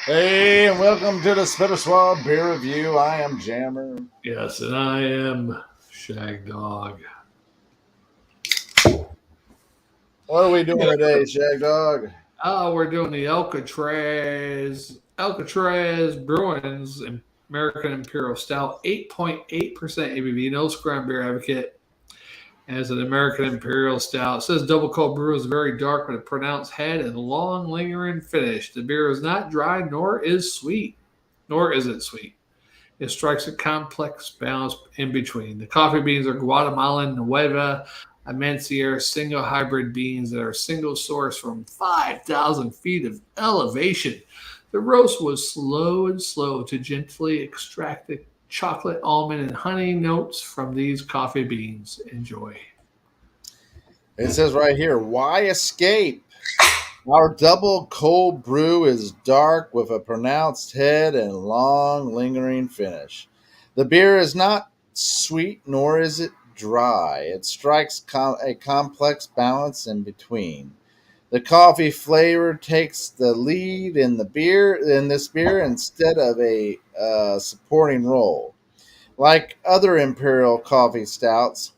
Hey, and welcome to the Spitter Swab Beer Review. I am Jammer. Yes, and I am Shagdog. What are we doing today, Shagdog? We're doing the Alcatraz Bruins American Imperial Stout, 8.8% ABV. No scrum beer advocate. As an American Imperial Stout, it says double cold brew is very dark with a pronounced head and long lingering finish. The beer is not dry nor is it sweet. It strikes a complex balance in between. The coffee beans are Guatemalan Nueva Amancier single hybrid beans that are single sourced from 5,000 feet of elevation. The roast was slow to gently extract the chocolate, almond, and honey notes from these coffee beans. Enjoy. It says right here, why escape? Our double cold brew is dark with a pronounced head and long lingering finish. The beer is not sweet nor is it dry. It strikes a complex balance in between. The coffee flavor takes the lead in this beer instead of a supporting role. Like other imperial coffee stouts,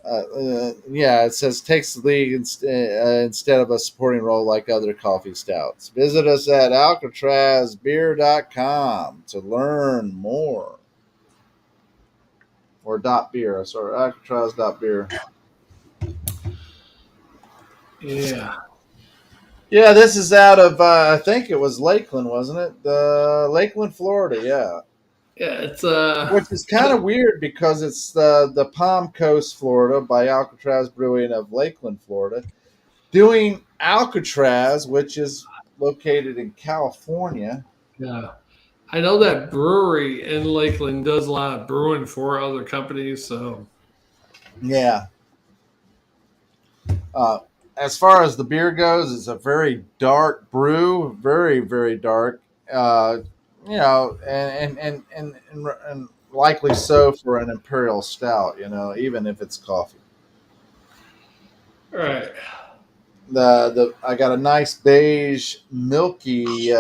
it says takes the lead instead of a supporting role like other coffee stouts. Visit us at alcatrazbeer.com to learn more. Or dot beer, sorry, alcatraz.beer. Yeah. Yeah, this is out of I think it was Lakeland, wasn't it? Lakeland, Florida. Yeah, Yeah, it's which is kind of weird because it's the Palm Coast, Florida, by Alcatraz Brewing of Lakeland, Florida, doing Alcatraz, which is located in California. yeah. I know that brewery in Lakeland does a lot of brewing for other companies, so Yeah. Uh, as far as the beer goes, it's a very dark brew, very very dark. Uh, and likely so for an imperial stout. Even if it's coffee. all right. The I got a nice beige, milky,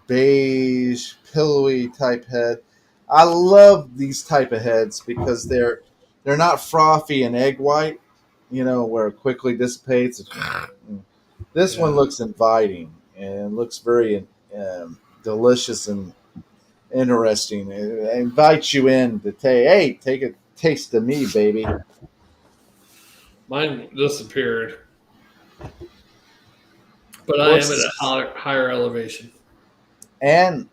beige, pillowy type head. I love these type of heads because they're not frothy and egg white, where it quickly dissipates. This one Yeah. looks inviting and looks very delicious and interesting. It invites you in to say, "Hey, take a taste of me, baby." Mine disappeared, but I am at a What's higher elevation. and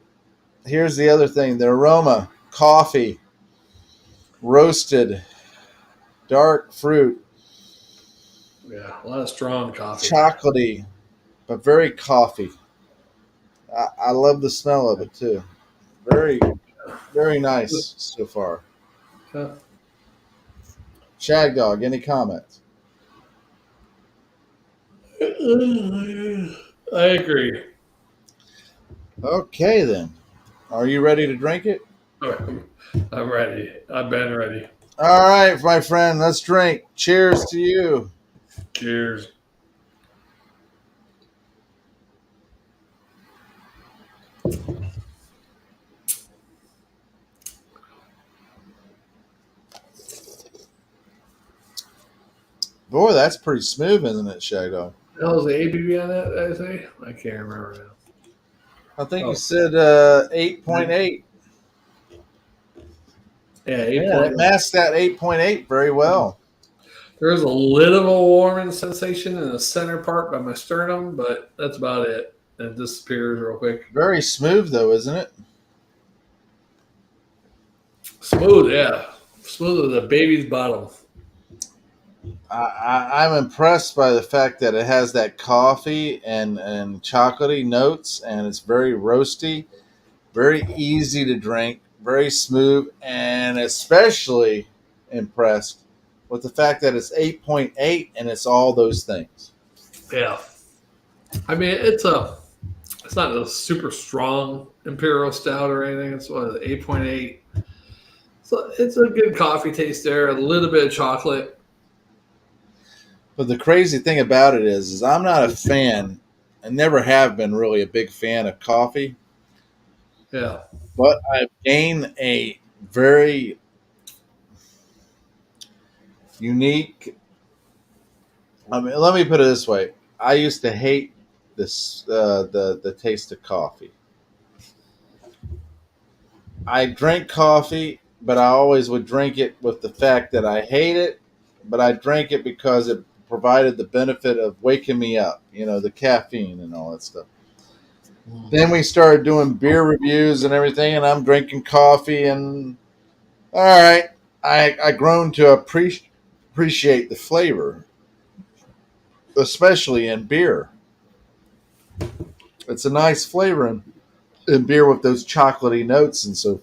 here's the other thing: the aroma, coffee, roasted, dark fruit, Yeah, a lot of strong coffee. chocolatey, but very coffee. I love the smell of it too. Very, very nice so far. Yeah. Shagdog, any comments? I agree. Okay, then. Are you ready to drink it? All right, I'm ready. I've been ready. All right, my friend, let's drink. Cheers to you. Cheers. Boy, that's pretty smooth, isn't it, Shagdog? That was the ABV on that, did I say? I can't remember now. I think you Oh, said 8.8. yeah, Yeah, it 8.1. masked that 8.8 very well. There's a little of a warming sensation in the center part by my sternum, but that's about it. It disappears real quick. Very smooth, though, isn't it? Smooth, yeah. Smooth as a baby's bottom. I'm impressed by the fact that it has that coffee and chocolatey notes, and it's very roasty, very easy to drink, very smooth, and especially impressed with the fact that it's 8.8 and it's all those things. Yeah. I mean, it's not a super strong imperial stout or anything. It's what 8.8. So it's a good coffee taste there. A little bit of chocolate. But the crazy thing about it is I'm not a fan. I never have been really a big fan of coffee. Yeah. But I've gained a very unique. I mean, let me put it this way: I used to hate this the taste of coffee. I drink coffee, but I always would drink it with the fact that I hate it, but I drank it because it provided the benefit of waking me up, the caffeine and all that stuff. Then we started doing beer reviews and everything, and I'm drinking coffee, and all right, I grown to appreciate the flavor, especially in beer. It's a nice flavor in beer with those chocolatey notes and so.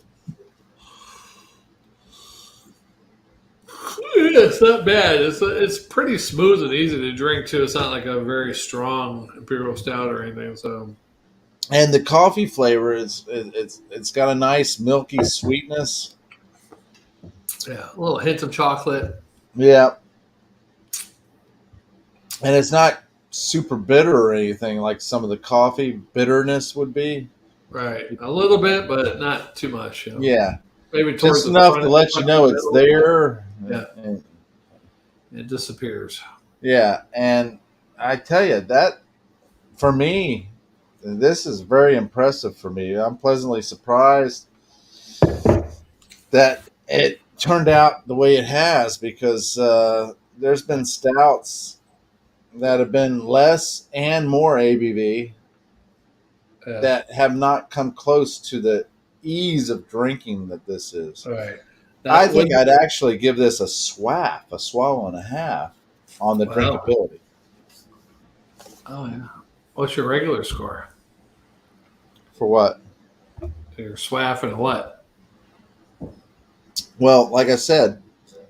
Yeah, it's not bad. It's pretty smooth and easy to drink too. It's not like a very strong imperial stout or anything. So And the coffee flavor it's got a nice milky sweetness. yeah, a little hint of chocolate. Yeah, and it's not super bitter or anything like some of the coffee bitterness would be. Right, a little bit, but not too much. Yeah, Maybe towards just the enough to front, let you front of know the it's middle. there. Yeah, And, it disappears. yeah, and I tell you that for me, this is very impressive for me. I'm pleasantly surprised that it turned out the way it has because there's been stouts that have been less and more ABV Yeah, that have not come close to the ease of drinking that this is. all right. I That think would I'd actually give this a swallow and a half on the wow. drinkability. Oh yeah. What's your regular score? For what? Your SWAF and what? Well, like I said,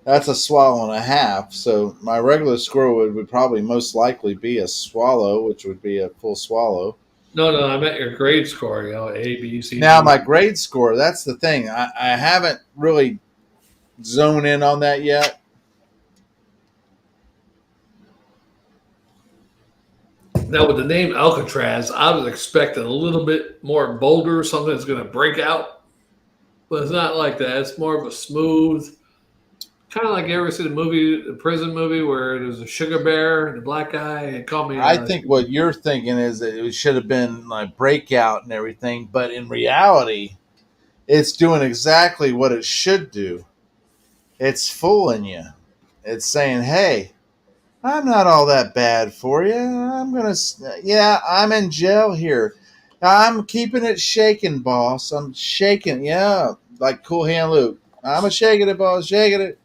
that's a swallow and a half. So my regular score would probably most likely be a swallow, which would be a full swallow. No, no, I meant your grade score. A, B, C, Now, D. my grade score, that's the thing. I haven't really zoned in on that yet. Now with the name Alcatraz, I was expecting a little bit more bolder, something that's going to break out, but it's not like that. It's more of a smooth, kind of like you ever see the movie, the prison movie, where there's a sugar bear, the black guy, and call me. I think what you're thinking is that it should have been like breakout and everything, but in reality, it's doing exactly what it should do. It's fooling you. It's saying, "Hey, I'm not all that bad for you. Yeah, I'm in jail here. I'm keeping it shaking, boss. I'm shaking. Yeah, like Cool Hand Luke. I'm a shaking it, boss, shaking it."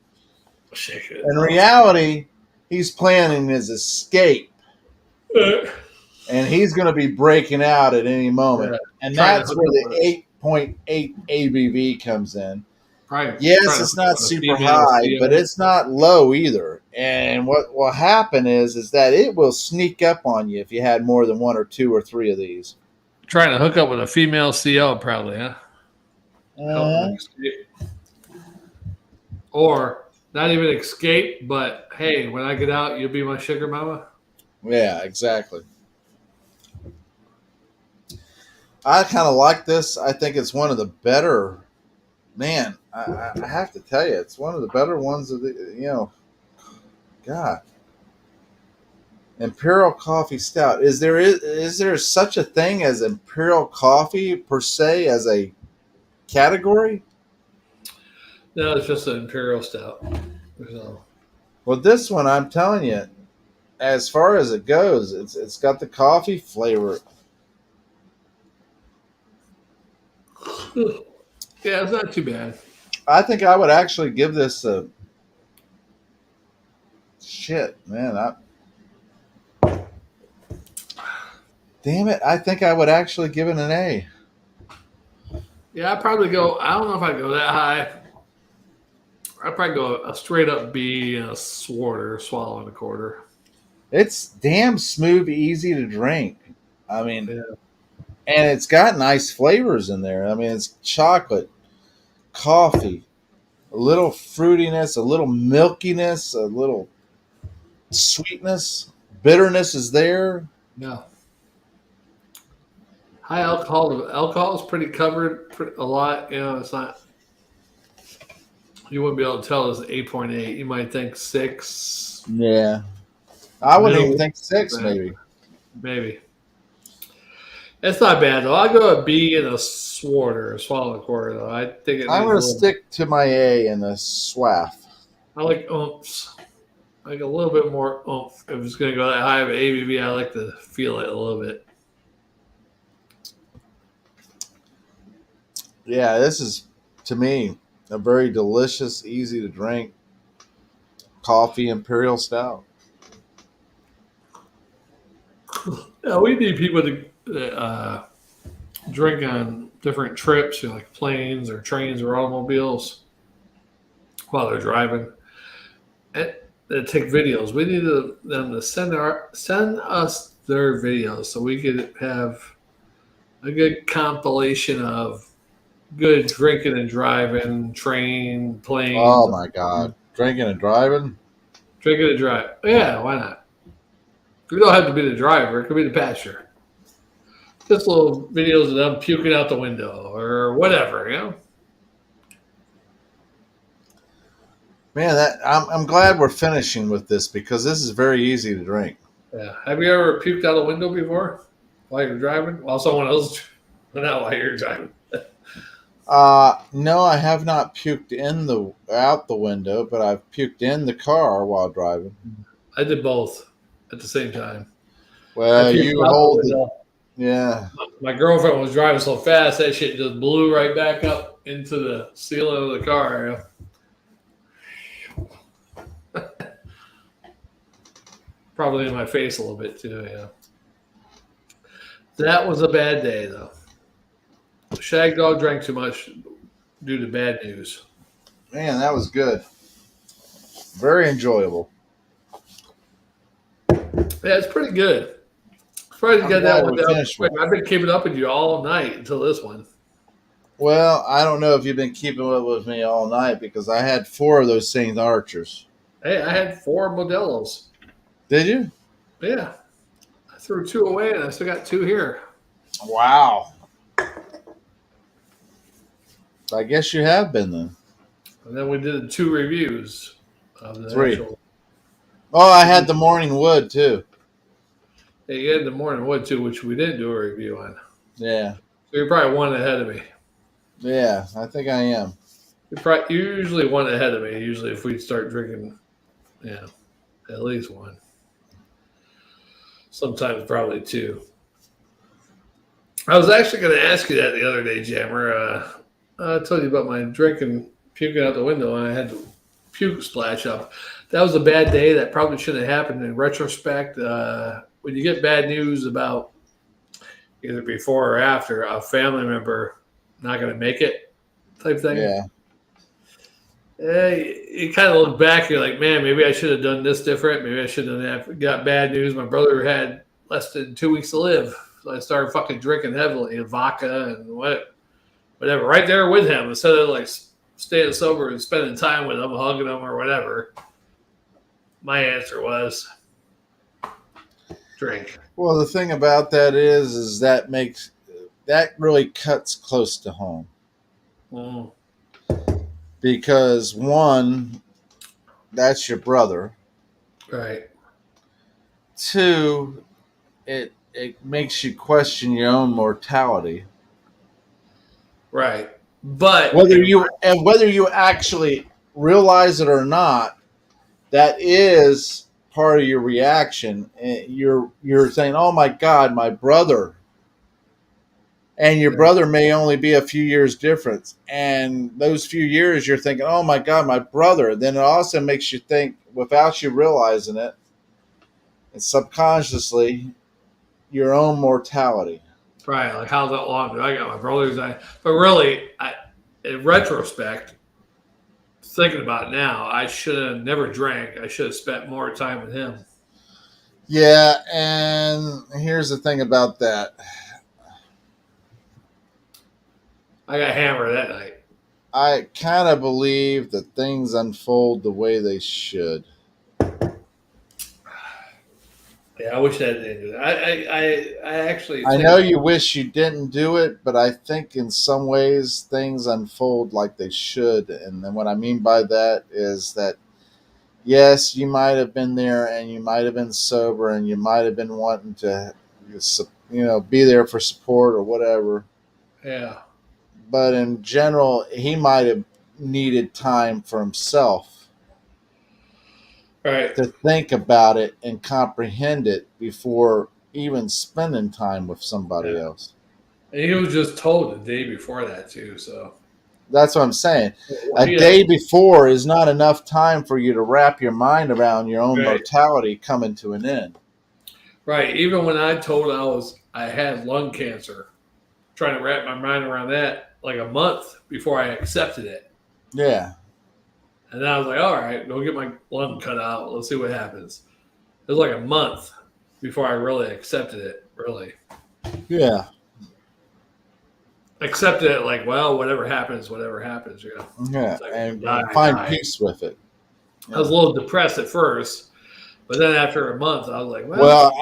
shake it In off. reality, he's planning his escape, and he's going to be breaking out at any moment. Yeah, And trying to that's hook where up the with 8.8 ABV comes in. probably Yes, trying to it's hook up not with a super female high, but CO. it's not low either. And what will happen is that it will sneak up on you if you had more than one or two or three of these. Trying to hook up with a female CO, probably, huh? Help him Uh-huh. escape, or not even escape, but hey, when I get out, you'll be my sugar mama. Yeah, exactly. I kind of like this. I think it's one of the better. Man, I have to tell you, it's one of the better ones of the. God, Imperial Coffee Stout. Is there such a thing as Imperial Coffee per se as a category? No, it's just an imperial stout. So, Well, this one, I'm telling you, as far as it goes, it's got the coffee flavor. yeah, it's not too bad. I think I would actually give this a shit, man. Damn it, I think I would actually give it an A. Yeah, I'd probably go. I don't know if I'd go that high. I'd probably go a straight up B and a swallow and a quarter. It's damn smooth, easy to drink. I mean, Yeah. and it's got nice flavors in there. I mean, it's chocolate, coffee, a little fruitiness, a little milkiness, a little sweetness. Bitterness is there. Yeah. high alcohol. Alcohol is pretty covered a lot. It's not. You wouldn't be able to tell it's 8.8. You might think 6. Yeah, I wouldn't even Middle, think 6, maybe. maybe. It's not bad though. I go a B and a swallow quarter though. I think it I'm needs a going to little. stick to my A in the swaff. I like oomph. Like a little bit more oomph. If it's going to go that high of ABV, I like to feel it a little bit. Yeah, this is, to me, a very delicious, easy to drink coffee imperial stout. Yeah, we need people to drink on different trips, like planes or trains or automobiles while they're driving. And they take videos. We need them to send us their videos so we could have a good compilation of good drinking and driving, train, Oh planes, my God. Drinking and driving? drinking and drive. Yeah, why not? We don't have to be the driver. It could be the passenger. Just little videos of them puking out the window or whatever. Man, I'm glad we're finishing with this because this is very easy to drink. Yeah. Have you ever puked out a window before while you're driving? While someone else, not while you're driving. No, I have not puked out the window, but I've puked in the car while driving. I did both at the same time. I Well, puked you out the hold the window. yeah. My girlfriend was driving so fast that shit just blew right back up into the ceiling of the car. Probably in my face a little bit too. Yeah. That was a bad day though. Shagdog drank too much due to bad news. Man, that was good. Very enjoyable. Yeah, it's pretty good. Surprised you I'm got that glad one we down finished with quick. it. I've been keeping up with you all night until this one. Well, I don't know if you've been keeping up with me all night because I had 4 of those St. Archers. Hey, I had 4 Modelos. Did you? Yeah. I threw 2 away and I still got 2 here. Wow. I guess you have been then. And then we did 2 reviews of the 3. actual. Oh, I had the morning wood too. Yeah, you had the Morning Wood too, which we didn't do a review on. Yeah. So you're probably 1 ahead of me. Yeah, I think I am. You're usually 1 ahead of me. Usually, if we start drinking, at least 1. Sometimes probably 2. I was actually going to ask you that the other day, Jammer. I told you about my drinking, puking out the window, and I had to puke splash up. That was a bad day. That probably shouldn't have happened. In retrospect, when you get bad news about either before or after a family member not going to make it, type thing. Yeah. You kind of look back. You're like, man, maybe I should have done this different. Maybe I should have got bad news. My brother had less than 2 weeks to live. So I started fucking drinking heavily and vodka and whatever, right there with him instead of like staying sober and spending time with him, hugging him or whatever. My answer was drink. Well, the thing about that is that really cuts close to home Mm, because one, that's your brother. right. 2, it makes you question your own mortality. Right. But Whether you actually realize it or not, that is part of your reaction. You're saying, "Oh my God, my brother," and your brother may only be a few years difference, and those few years you're thinking, "Oh my God, my brother." Then it also makes you think, without you realizing it, and subconsciously, your own mortality. right, like how that long do I got my brothers? But really, in retrospect, thinking about it now, I should have never drank. I should have spent more time with him. Yeah, and here's the thing about that. I got hammered that night. I kind of believe that things unfold the way they should. Yeah, I wish I didn't do that. I actually I think know you wish you didn't do it, but I think in some ways things unfold like they should. And then what I mean by that is that yes, you might have been there and you might have been sober and you might have been wanting to, be there for support or whatever. yeah, But in general, he might have needed time for himself right. to think about it and comprehend it before even spending time with somebody Yeah, else. and he was just told the day before that too. So That's what I'm saying. A he had day before is not enough time for you to wrap your mind around your own right, mortality coming to an end. right. Even when I told I had lung cancer, trying to wrap my mind around that like a month before I accepted it. Yeah, And then I was like, all right, go get my lung cut out. Let's see what happens. It was like a month before I really accepted it. Really yeah, accepted it like, well, whatever happens, whatever happens. You know, yeah, it's like if I die, and I find die. peace with it. I was Yeah. a little depressed at first, but then after a month, I was like, well, Well,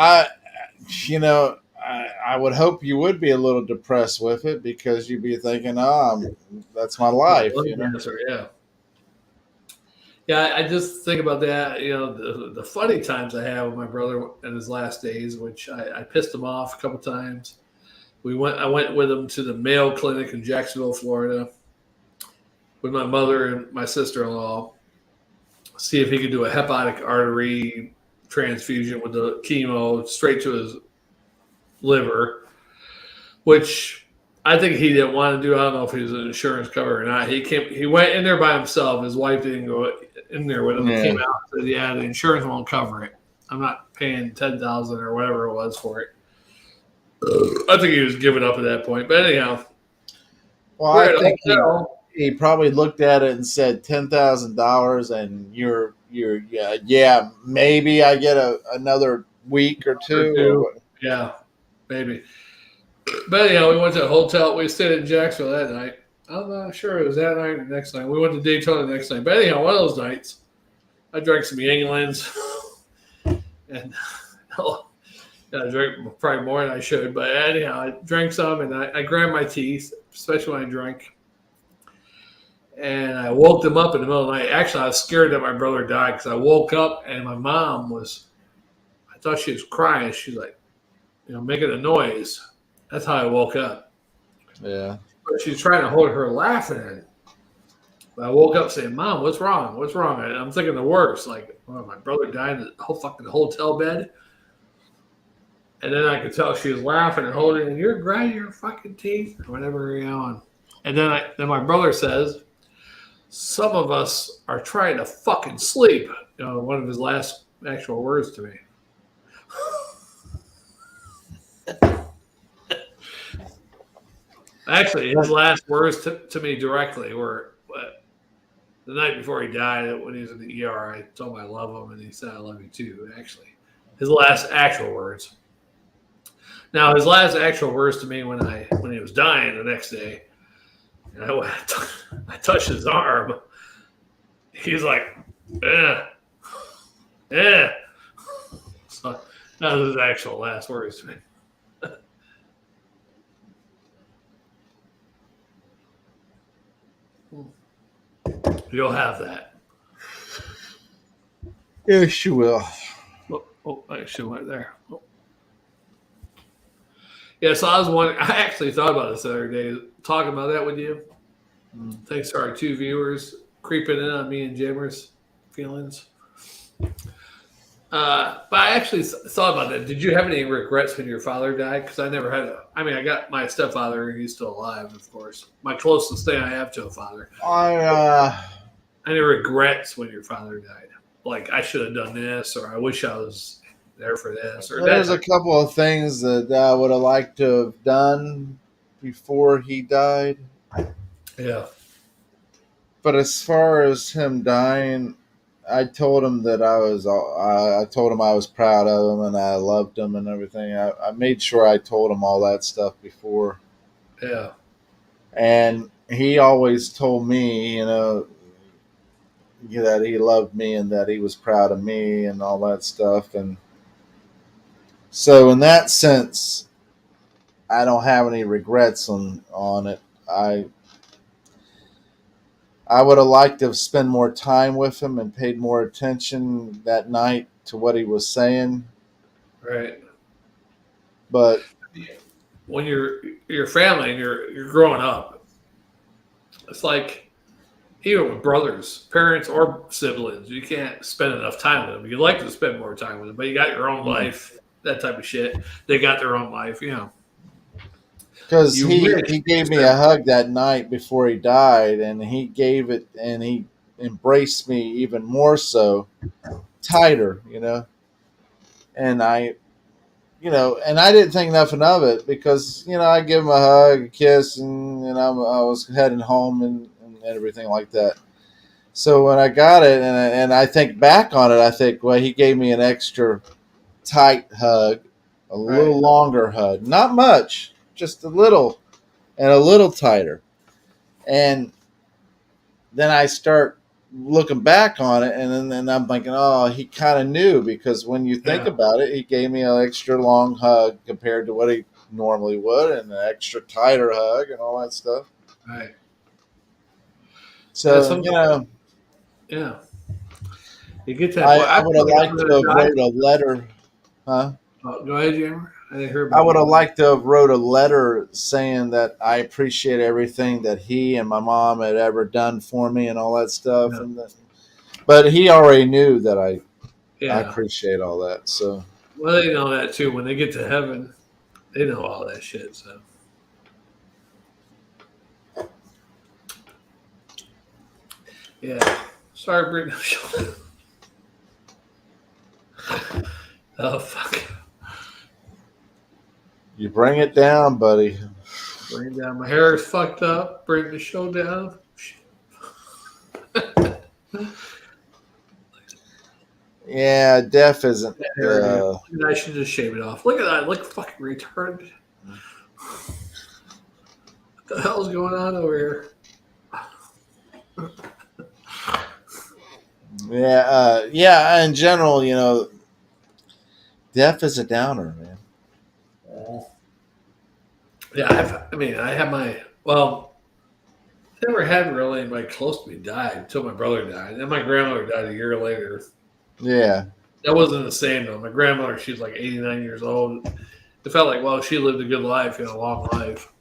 I would hope you would be a little depressed with it because you'd be thinking, that's my yeah, life, lung cancer, yeah. Yeah, I just think about that. You know, the funny times I had with my brother in his last days, which I pissed him off a couple times. I went with him to the Mayo Clinic in Jacksonville, Florida, with my mother and my sister-in-law, see if he could do a hepatic artery transfusion with the chemo straight to his liver, which I think he didn't want to do. I don't know if he was an insurance cover or not. He went in there by himself. His wife didn't go in there with him. He came Yeah. out and said, "Yeah, the insurance won't cover it. I'm not paying 10,000 or whatever it was for it." I think he was giving up at that point. But anyhow, Well, we're I at a think hotel. he probably looked at it and said $10,000, and yeah, maybe I get another week or Or two or two. what. Yeah, maybe. But anyhow, we went to a hotel. We stayed in Jacksonville that night. I'm not sure it was that night or the next night. We went to Daytona the next night. But anyhow, one of those nights, I drank some Yinglin's and I drank probably more than I should. But anyhow, I drank some and I grabbed my teeth, especially when I drank. And I woke them up in the middle of the night. Actually, I was scared that my brother died because I woke up and my mom I thought she was crying. She's like, making a noise. That's how I woke up. Yeah. But she's trying to hold her laughing in. But I woke up saying, "Mom, what's wrong? What's wrong?" And I'm thinking the worst. Like, oh, my brother died in the whole fucking hotel bed. And then I could tell she was laughing and holding, and you're grinding your fucking teeth or whatever you're on. And then my brother says, "Some of us are trying to fucking sleep." One of his last actual words to me. Actually, his last words to me directly were the night before he died, when he was in the ER. I told him I love him, and he said, "I love you too." Actually, his last actual words. Now, his last actual words to me when he was dying the next day, and I touched his arm. He's like, "Yeah, yeah." So that was his actual last words to me. You'll have that. Yes, you will. I should have went there. Oh. Yeah, so I was wondering. I actually thought about this the other day, talking about that with you. Thanks to our two viewers creeping in on me and Jammer's feelings. But I actually thought about that. Did you have any regrets when your father died? Because I never had. I got my stepfather, and he's still alive, of course. My closest thing I have to a father. I Any regrets when your father died? Like, I should have done this, or I wish I was there for this, or there's a that. couple of things that I would have liked to have done before he died. Yeah. But as far as him dying, I told him that I told him I was proud of him and I loved him and everything. I made sure I told him all that stuff before, Yeah. and he always told me, that he loved me and that he was proud of me and all that stuff. And So in that sense, I don't have any regrets on it. I would have liked to have spent more time with him and paid more attention that night to what he was saying. Right. But When you're family and you're growing up, it's like even with brothers, parents, or siblings, you can't spend enough time with them. You'd like to spend more time with them, but you got your own life, that type of shit. They got their own life, you know. because You wish he you could gave me spend a hug that night before he died, and he gave it, and he embraced me even more so, tighter, and and I didn't think nothing of it because I give him a hug, a kiss, and I was heading home and everything like that. So when I got it, and I think back on it, I think, well, he gave me an extra tight hug, a right. little longer hug, not much, just a little, and a little tighter. And then I start looking back on it, and then I'm thinking, oh, he kind of knew because when you think Yeah. about it, he gave me an extra long hug compared to what he normally would, and an extra tighter hug, and all that stuff. Right. Yeah. So Sometimes. Yeah. You get to that point. I I would feel have like I'm liked to gonna have die. wrote a letter, huh? Go ahead, Jammer. I didn't hear I about would have you. liked to have wrote a letter saying that I appreciate everything that he and my mom had ever done for me and all that stuff. Yeah. But he already knew that I Yeah. appreciate all that. So Well, they know that too. When they get to heaven, they know all that shit. So yeah. Sorry, bring the show. Oh fuck. you bring it down, buddy. Bring it down. My hair is fucked up. Bring the show down. Yeah, deaf isn't. Hair, dude. I should just shave it off. Look at that. Look fucking retarded. What the hell's going on over here? Yeah. In general, deaf is a downer, man. Yeah, I have my never had really anybody close to me died until my brother died. And then my grandmother died a year later. Yeah, That wasn't the same though. My grandmother, she's like 89 years old. It felt like, well, she lived a good life, a long life.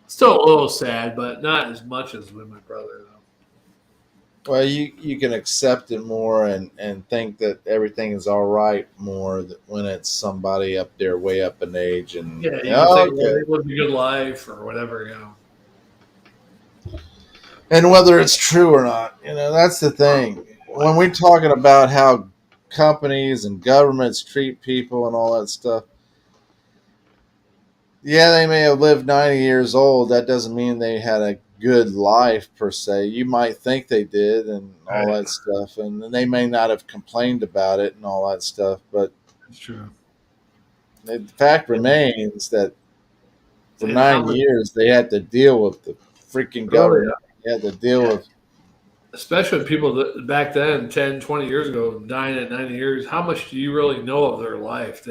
Still a little sad, but not as much as with my brother though. well, you can accept it more and think that everything is all right more when it's somebody up there way up in age and Yeah, you can yeah, think, well, okay. they lived a good life or whatever, And whether it's true or not, that's the thing. When we're talking about how companies and governments treat people and all that stuff, yeah, they may have lived 90 years old. That doesn't mean they had a good life per se. You might think they did and all Right. that stuff, and they may not have complained about it and all that stuff. But That's true. the fact Yeah. remains that for And how 9 years they had to deal with the freaking really, government. They had to deal yeah, with especially people that back then, 10, 20 years ago, dying at 90 years, how much do you really know of their life?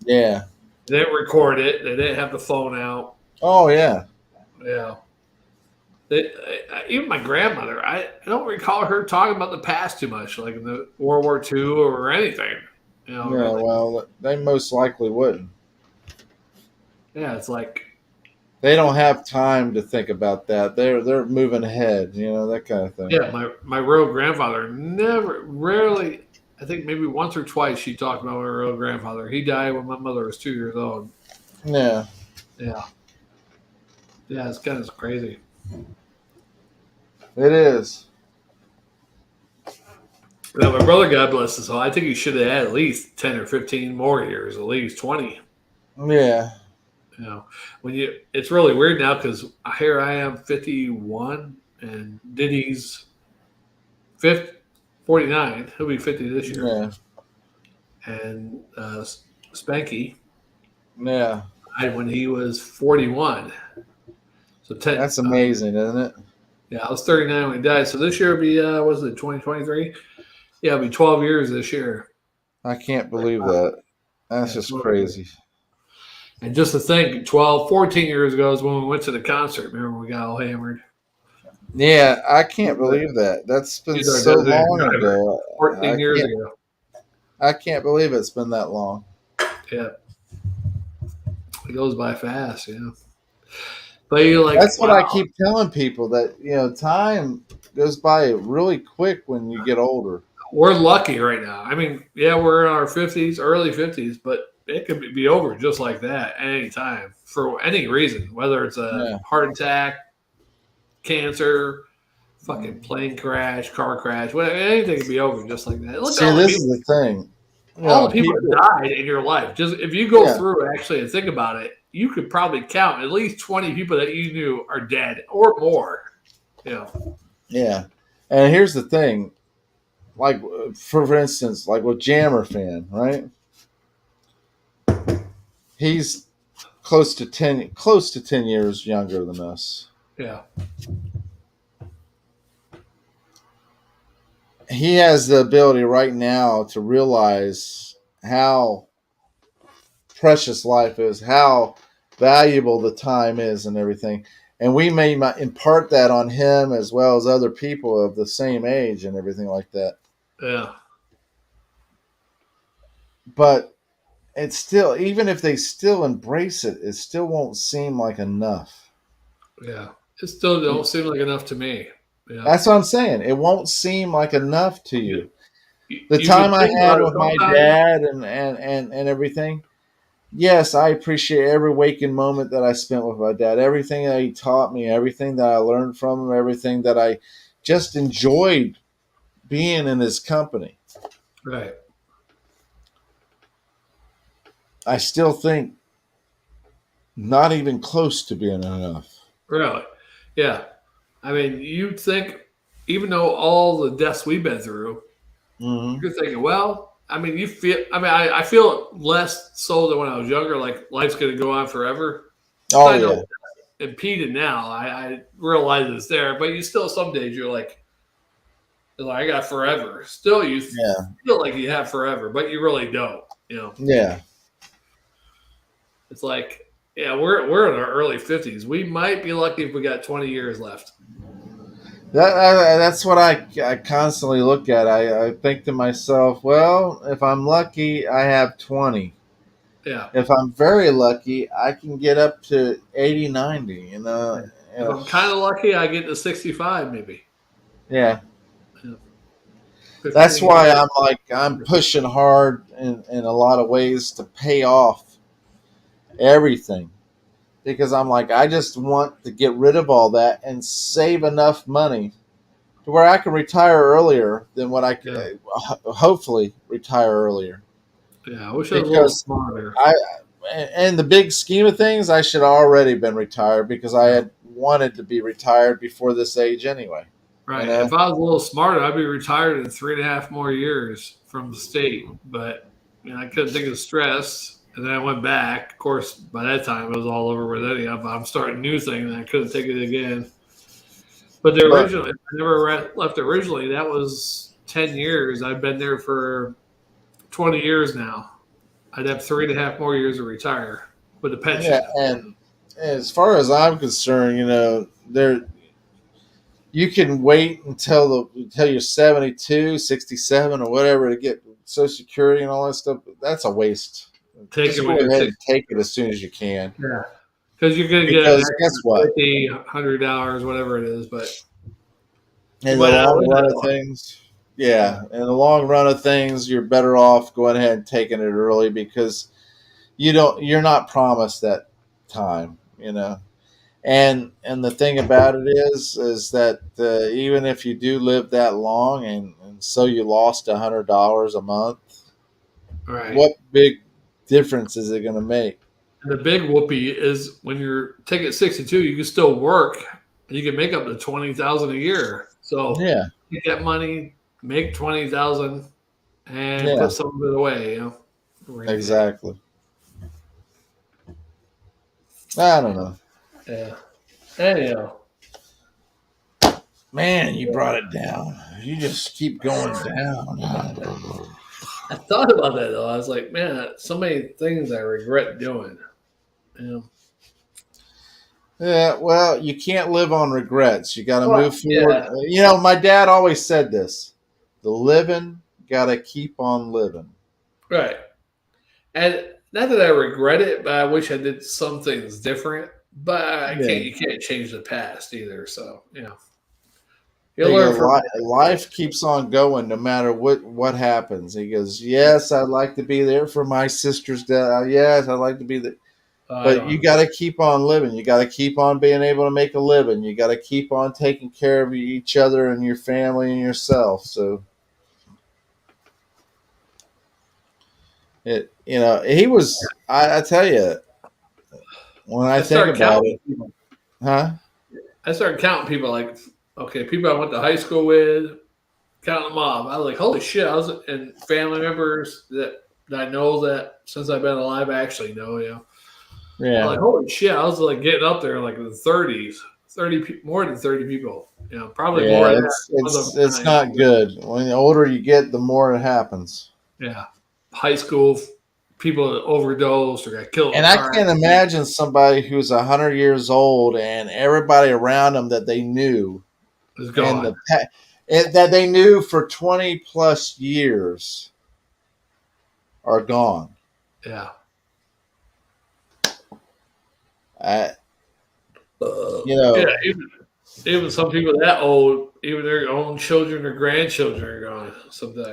yeah. They didn't record it. They didn't have the phone out. Oh yeah. Yeah. Even my grandmother, I don't recall her talking about the past too much, like in the World War II or anything. Yeah. Really. Well, they most likely wouldn't. Yeah, it's like, They don't have time to think about that. They're moving ahead. That kind of thing. yeah, my real grandfather never, rarely, I think maybe once or twice she talked about my real grandfather. He died when my mother was 2 years old. Yeah. Yeah. Yeah, it's kind of crazy. It is. Now, my brother, God bless his soul, I think he should have had at least 10 or 15 more years, at least 20. Yeah. It's really weird now because here I am 51 and Diddy's 49. He'll be 50 this year. Yeah. And Spanky Yeah. died when he was 41. So 10. That's amazing, isn't it? Yeah, I was 39 when he died. So this year will be, was it 2023? Yeah, it'll be 12 years this year. I can't believe that. That's Yeah, just totally agree. crazy. And just to think, 12, 14 years ago is when we went to the concert. Remember, we got all hammered. Yeah, I can't believe that. That's been He's our so designated long driver. ago. 14 years ago. I can't believe it's been that long. Yeah, it goes by fast, you know. But you're like, That's what I wow, keep telling people that, time goes by really quick when you get older. we're lucky right now. I mean, yeah, we're in our 50s, early 50s, but it could be over just like that at any time for any reason, whether it's a Yeah. heart attack, cancer, fucking plane crash, car crash, whatever, anything can be over just like that. Look at See, all the this people, is the thing. all the people that People, died in your life. Just if you go yeah, through actually and think about it, you could probably count at least 20 people that you knew are dead or more. You know, yeah. And here's the thing, like for instance, like with Jammer fan, right? He's close to 10 years younger than us. yeah, He has the ability right now to realize how precious life is, how valuable the time is, and everything. And we may impart that on him as well as other people of the same age and everything like that. yeah, But it's still, even if they still embrace it, it still won't seem like enough. yeah. It still don't seem like enough to me. Yeah. That's what I'm saying. It won't seem like enough to You, you. The you could time I think had about it with my sometimes. dad and everything, yes, I appreciate every waking moment that I spent with my dad, everything that he taught me, everything that I learned from him, everything that I just enjoyed being in his company. Right. I still think not even close to being enough. Really. Yeah. I mean, you'd think, even though all the deaths we've been through, Hmm. you're thinking, well, I mean, you feel, I mean, I feel less so than when I was younger, like life's going to go on forever. Oh I know yeah, it's impeded now. I realize it's there, but you still, some days you're like, I got forever. Still, you yeah, feel like you have forever, but you really don't. You know, yeah. it's like, yeah, we're in our early 50s. We might be lucky if we got 20 years left. That's what I constantly look at. I think to myself, well, if I'm lucky, I have 20. Yeah. If I'm very lucky, I can get up to 80, 90, If I'm kind of lucky, I get to 65 maybe. Yeah. Yeah. That's 15 why years. I'm pushing hard in a lot of ways to pay off everything because I'm like I just want to get rid of all that and save enough money to where I can retire earlier than what Yeah. hopefully retire earlier Yeah. I wish I was a little because smarter. I in the big scheme of things I should already been retired because I Yeah. had wanted to be retired before this age anyway. You Right. know? If I was a little smarter, I'd be retired in 3.5 more years from the state. But I couldn't think of stress. And then I went back. Of course, by that time, it was all over with anyhow. I'm starting a new thing, and I couldn't take it again. But the But original, if I never left originally, that was 10 years. I've been there for 20 years now. I'd have 3.5 more years to retire with a yeah, pension. and as far as I'm concerned, there you can wait until you're 72, 67, or whatever to get Social Security and all that stuff. That's a waste. Take it Just go when you're ahead 60. and take it as soon as you can. Yeah. Because you're going to get an Because guess extra what? 50, $100, whatever it is. But you In the might not long live run that of long. things, Yeah. yeah, in the long run of things, you're better off going ahead and taking it early because you're not promised that time, And the thing about it is that even if you do live that long, and so you lost $100 a month, All right. what big difference is it going to make? And the big whoopee is when you're taking 62, you can still work and you can make up to 20,000 a year. So Yeah, take that money, make 20,000 and yeah, put some of it away, for a rainy day. exactly. I don't know, Yeah. Anyhow. man. You brought it down. You just keep going down. I thought about that though. I was like, man, so many things I regret doing. Yeah. Yeah, well, you can't live on regrets. You got to Well, move forward. yeah, My dad always said this: the living got to keep on living. right. And not that I regret it, but I wish I did some things different. But I can't. Yeah. You can't change the past either. So you He learn goes, from life keeps on going no matter what happens. He goes, yes, I'd like to be there for my sister's death. Yes, I'd like to be there. I But don't you know. got to keep on living. You got to keep on being able to make a living. You got to keep on taking care of each other and your family and yourself. So he was. I tell you, when I I think started about counting it, people. huh? I started counting people like, okay, people I went to high school with, counting them off. I was like, holy shit! I was and family members that I know that since I've been alive, I actually know. I was Yeah, like, holy shit! I was like getting up there like in the 30s, more than 30 people. Probably more yeah. than It's that. it's it's not good. When the older you get, the more it happens. Yeah, high school people that overdosed or got killed in And a I car can't accident imagine somebody who's 100 years old and everybody around them that they knew is and gone. that they knew for 20 plus years are gone. Yeah. I, you Yeah, know, even some people that old, even their own children or grandchildren are gone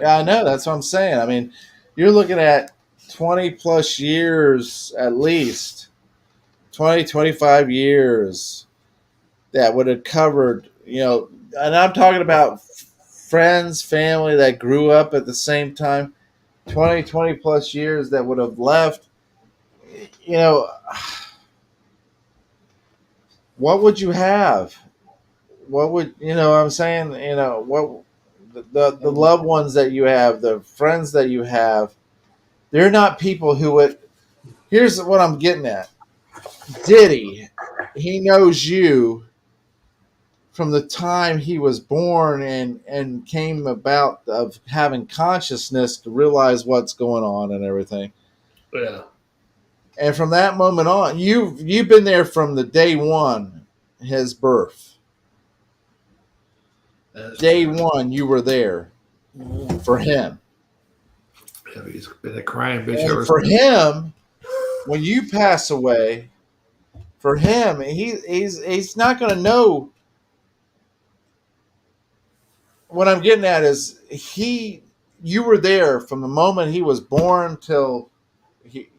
yeah, sometimes. I know. That's what I'm saying. I mean, you're looking at 20 plus years at least, 20, 25 years that would have covered, and I'm talking about friends, family that grew up at the same time, 20 plus years that would have left. You know, what would you have? What would, what I'm saying, what the loved ones that you have, the friends that you have, they're not people who would. Here's what I'm getting at. Diddy, he knows you from the time he was born and came about of having consciousness to realize what's going on and everything. Yeah, And from that moment on, you've been there from the day one, his birth. that's Day true. one, you were there for him. Yeah, he's been a crying bitch And ever for since. him, when you pass away, for him, he's not going to know. What I'm getting at is you were there from the moment he was born till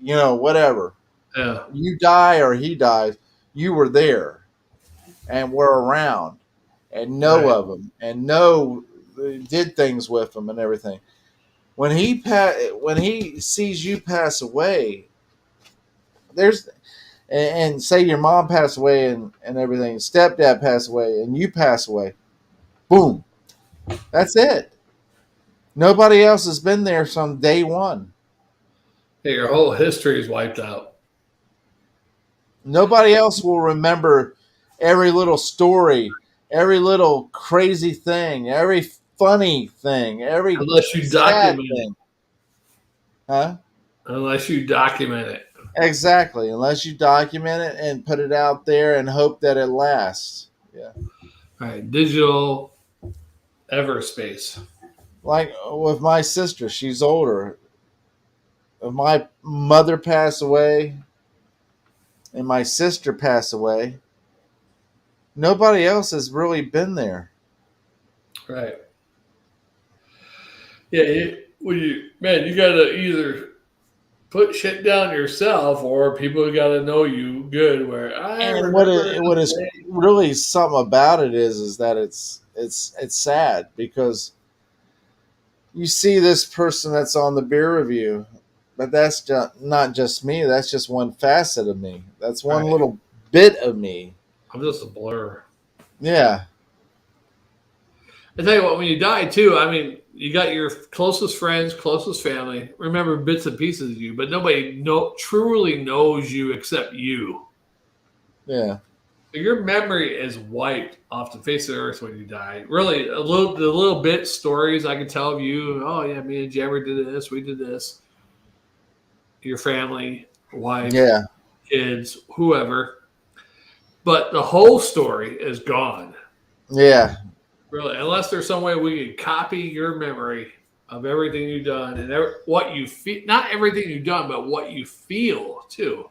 whatever. Yeah, You die or he dies, you were there and were around and know right. of him and know did things with him and everything. When he sees you pass away, there's and say your mom passed away and everything, stepdad passed away and you pass away, boom, that's it. Nobody else has been there from day one. Yeah, your whole history is wiped out. Nobody else will remember every little story, every little crazy thing, every funny thing, every Unless you sad document it. thing. Huh? Unless you document it. Exactly. Unless you document it and put it out there and hope that it lasts. Yeah. All right, digital Everspace. Like with my sister, she's older. If my mother passed away and my sister passed away, nobody else has really been there. Right. Yeah, man, you gotta either put shit down yourself or people gotta know you good. Where I And remember what this is day. really something about it is that it's sad because you see this person that's on the beer review, but that's not just me. That's just one facet of me. That's one Right. little bit of me. I'm just a blur. Yeah, I tell you what, when you die too, I mean, you got your closest friends, closest family. Remember bits and pieces of you, but nobody truly knows you except you. yeah. Your memory is wiped off the face of the earth when you die. Really, the little bit stories I can tell of you. Oh yeah, me and Jammer did this. We did this. Your family, wife, Yeah, kids, whoever. But the whole story is gone. yeah, Really, unless there's some way we can copy your memory of everything you've done and what you feel. Not everything you've done, but what you feel too.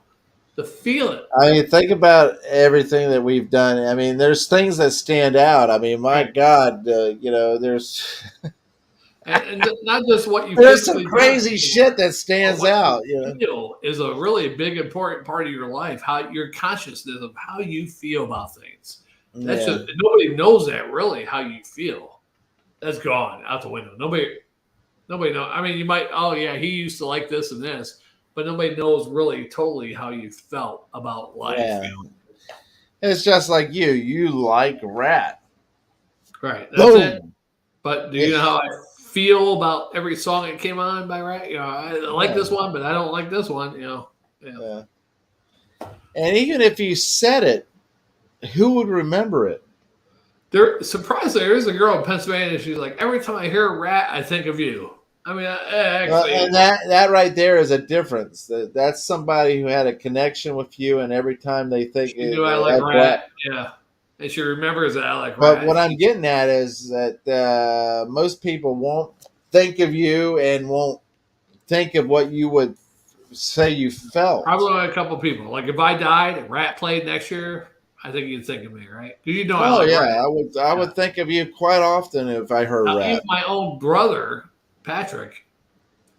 To feel it. I mean, think about everything that we've done. I mean, there's things that stand out. I mean, my Right. God, there's And not just what you there's some physically done, crazy shit that but stands what you out. feel is a really big, important part of your life. How your consciousness of how you feel about things. That's Yeah, just nobody knows that really how you feel. That's gone out the window. Nobody knows. I mean, you might. Oh yeah, he used to like this and this, but nobody knows really totally how you felt about life. yeah. It's just like you. You like rat. Right. That's it. Boom. But do Yeah. you know how I feel about every song that came on by Rat? I like this one, but I don't like this one. Yeah. Yeah. And even if you said it, who would remember it? Surprisingly, there's a girl in Pennsylvania. She's like, every time I hear Rat, I think of you. I mean, actually, And that right there is a difference. That's somebody who had a connection with you, and every time they think she knew I like of rat. Rat. Yeah, and she remembers that I like But Rat. what I'm getting at is that most people won't think of you and won't think of what you would say you felt. Probably a couple people. Like if I died and Rat played next year, I think you'd think of me, right? Because you know I Oh like yeah, Rat. I Yeah. would think of you quite often if I heard Even rat. my own brother, Patrick,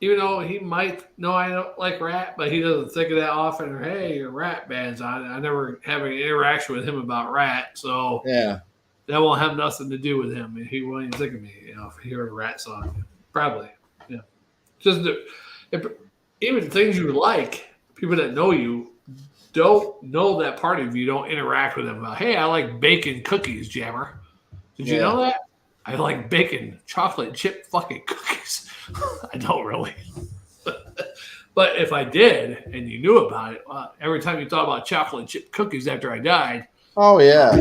even though he might know I don't like Rat, but he doesn't think of that often. Or hey, your Rat band's on. I never have an interaction with him about Rat, so Yeah, that won't have nothing to do with him. He won't even think of me, if he heard a Rat song. Probably, yeah. Just if, even things you like, people that know you don't know that part of you. Don't interact with them about. Hey, I like bacon cookies, Jammer. Did you yeah. know that? I like bacon chocolate chip fucking cookies. I don't really. But if I did and you knew about it, every time you thought about chocolate chip cookies after I died, Oh yeah. I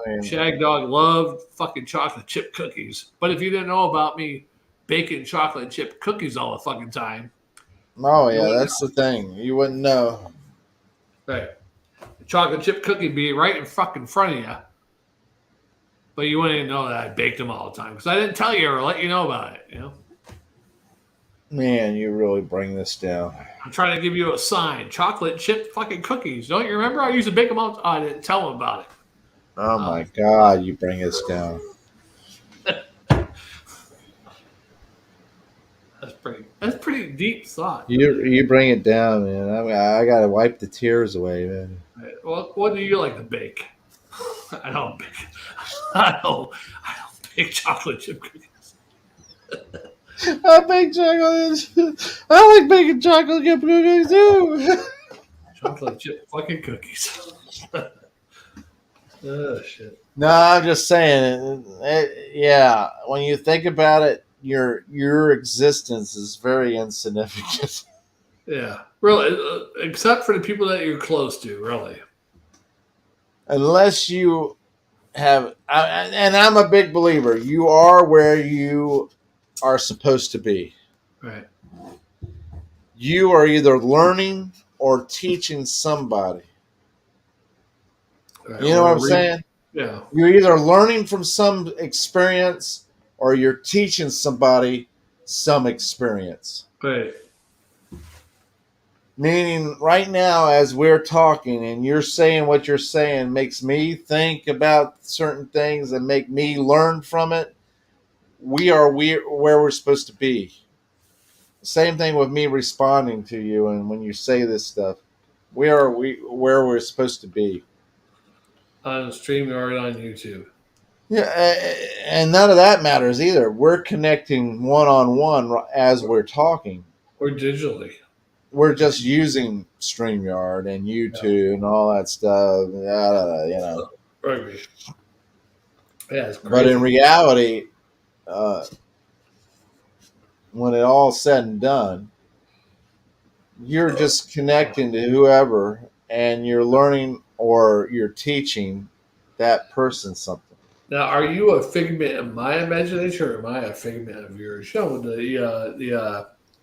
mean, Shagdog loved fucking chocolate chip cookies. But if you didn't know about me baking chocolate chip cookies all the fucking time, oh you yeah. wouldn't That's the thing. You wouldn't know. know. Right. The chocolate chip cookie be right in fucking front of you. But you wouldn't even know that I baked them all the time because I didn't tell you or let you know about it. Man, you really bring this down. I'm trying to give you a sign. Chocolate chip fucking cookies. Don't you remember? I used to bake them all. I didn't tell them about it. Oh Um, my God, you bring us down. that's pretty deep thought. You bring it down, man. I gotta wipe the tears away, man. Right. Well, what do you like to bake? I don't bake. I don't. I don't bake chocolate chip cookies. I bake chocolate. I like baking chocolate chip cookies too. Chocolate chip fucking cookies. Oh shit. No, I'm just saying. Yeah, when you think about it, your existence is very insignificant. Yeah. Really, except for the people that you're close to. Really. Unless you have, and I'm a big believer. You are where you are supposed to be. Right. You are either learning or teaching somebody. Right. You know what I'm saying? Yeah. You're either learning from some experience or you're teaching somebody some experience. Right. Meaning, right now, as we're talking and you're saying what you're saying, makes me think about certain things and make me learn from it. We are where we're supposed to be. Same thing with me responding to you, and when you say this stuff, we where we're supposed to be. On StreamYard on YouTube. Yeah, and none of that matters either. We're connecting one on one as we're talking. Or digitally. We're just using StreamYard and YouTube and all that stuff. Right. Yeah, it's But in crazy. reality, uh, when it all said and done, you're just connecting to whoever, and you're learning or you're teaching that person something. Now, are you a figment of my imagination, or am I a figment of yours? Show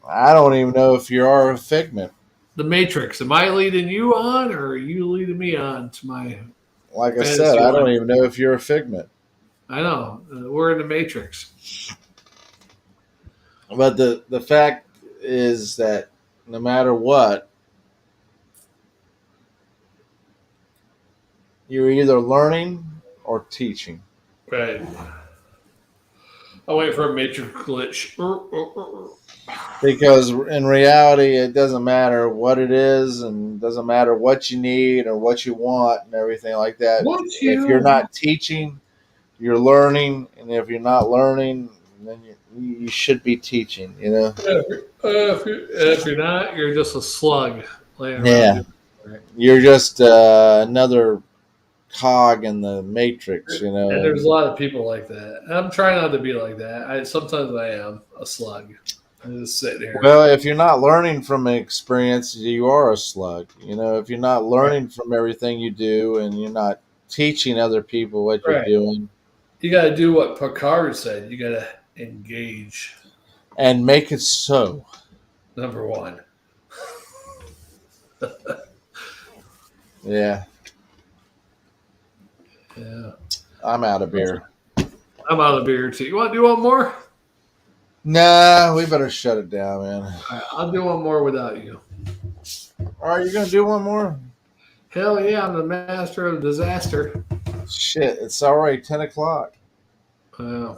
I don't even know if you are a figment. the Matrix. Am I leading you on, or are you leading me on to my Like I said, fantasy I don't land? even know if you're a figment. I know we're in the Matrix. But the fact is that no matter what, you're either learning or teaching. Right. I'll wait for a Matrix glitch. Because in reality, it doesn't matter what it is, and doesn't matter what you need or what you want and everything like that. What If you're you? not teaching, you're learning, and if you're not learning, then you should be teaching. You know? If you're not, you're just a slug laying around. Yeah, Doing right. you're just another cog in the matrix. You And know, there's and a lot of people like that. I'm trying not to be like that. Sometimes I am a slug. I'm just sitting here. well, if you're not learning from an experience, you are a slug. You know, if you're not Right. learning from everything you do, and you're not teaching other people what you're Right. doing, You got to do what Picard said. You got to engage. and make it so. Number one. Yeah, Yeah. I'm out of beer. I'm out of beer too. You want to do one more? Nah, we better shut it down, man. All right, I'll do one more without you. All right, you gonna do one more? Hell yeah, I'm the master of disaster. Shit, it's already 10 o'clock. Uh,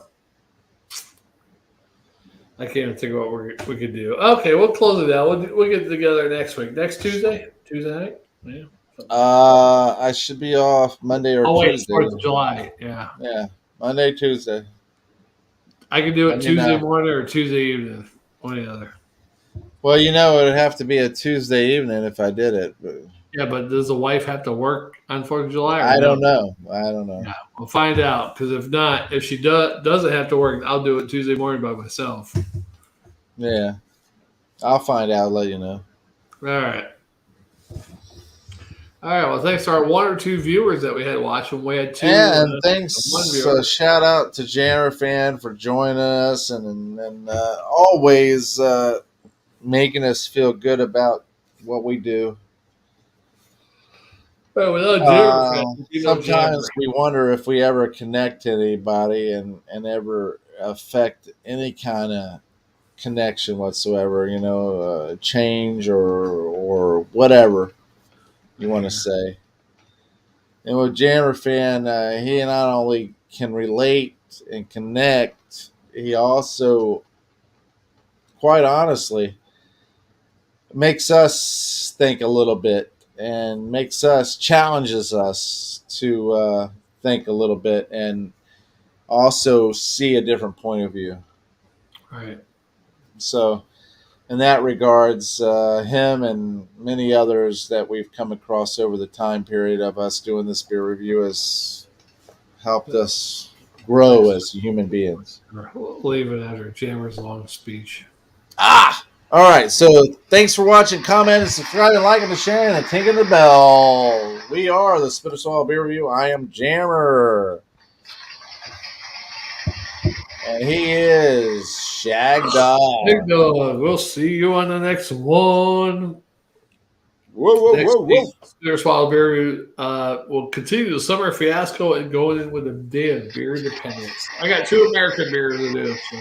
I can't even think of what we could do. Okay, we'll close it out. We'll get together next week. Next Tuesday? Tuesday night? Yeah. I should be off Monday or Oh, wait, Tuesday. 4th of July. Yeah. Yeah, Monday, Tuesday. I could do Let it me Tuesday know. morning or Tuesday evening. One or the other. Well, you know, it would have to be a Tuesday evening if I did it, but Yeah, but does the wife have to work on 4th of July or I no? don't know. I don't know. Yeah, we'll find out. Because if not, if she doesn't have to work, I'll do it Tuesday morning by myself. Yeah, I'll find out. Let you know. All right. All right. Well, thanks to our one or two viewers that we had watching. We had two. And One thanks, viewer. shout out to Jammer fan for joining us and always making us feel good about what we do. Well, without Jammer fans, you know Jammer. Sometimes we wonder if we ever connect to anybody and ever affect any kind of connection whatsoever. You know, change or whatever you want to say. And with Jammer fan, he not only can relate and connect, he also, quite honestly, makes us think a little bit and challenges us to think a little bit and also see a different point of view. Right. So, in that regards, him and many others that we've come across over the time period of us doing this beer review has helped us grow as human beings. We'll leave it after Jammer's long speech. All right. So thanks for watching, commenting, subscribing, liking, and sharing, and tingling the bell. We are the Spitter Swallow Beer Review. I am Jammer. And he is Shagdog. Big dog. We'll see you on the next one. Whoa, whoa, Next whoa, week, whoa. Spitter Swallow Beer will continue the summer fiasco and going in with a day of beer independence. I got 2 American beers to do. So.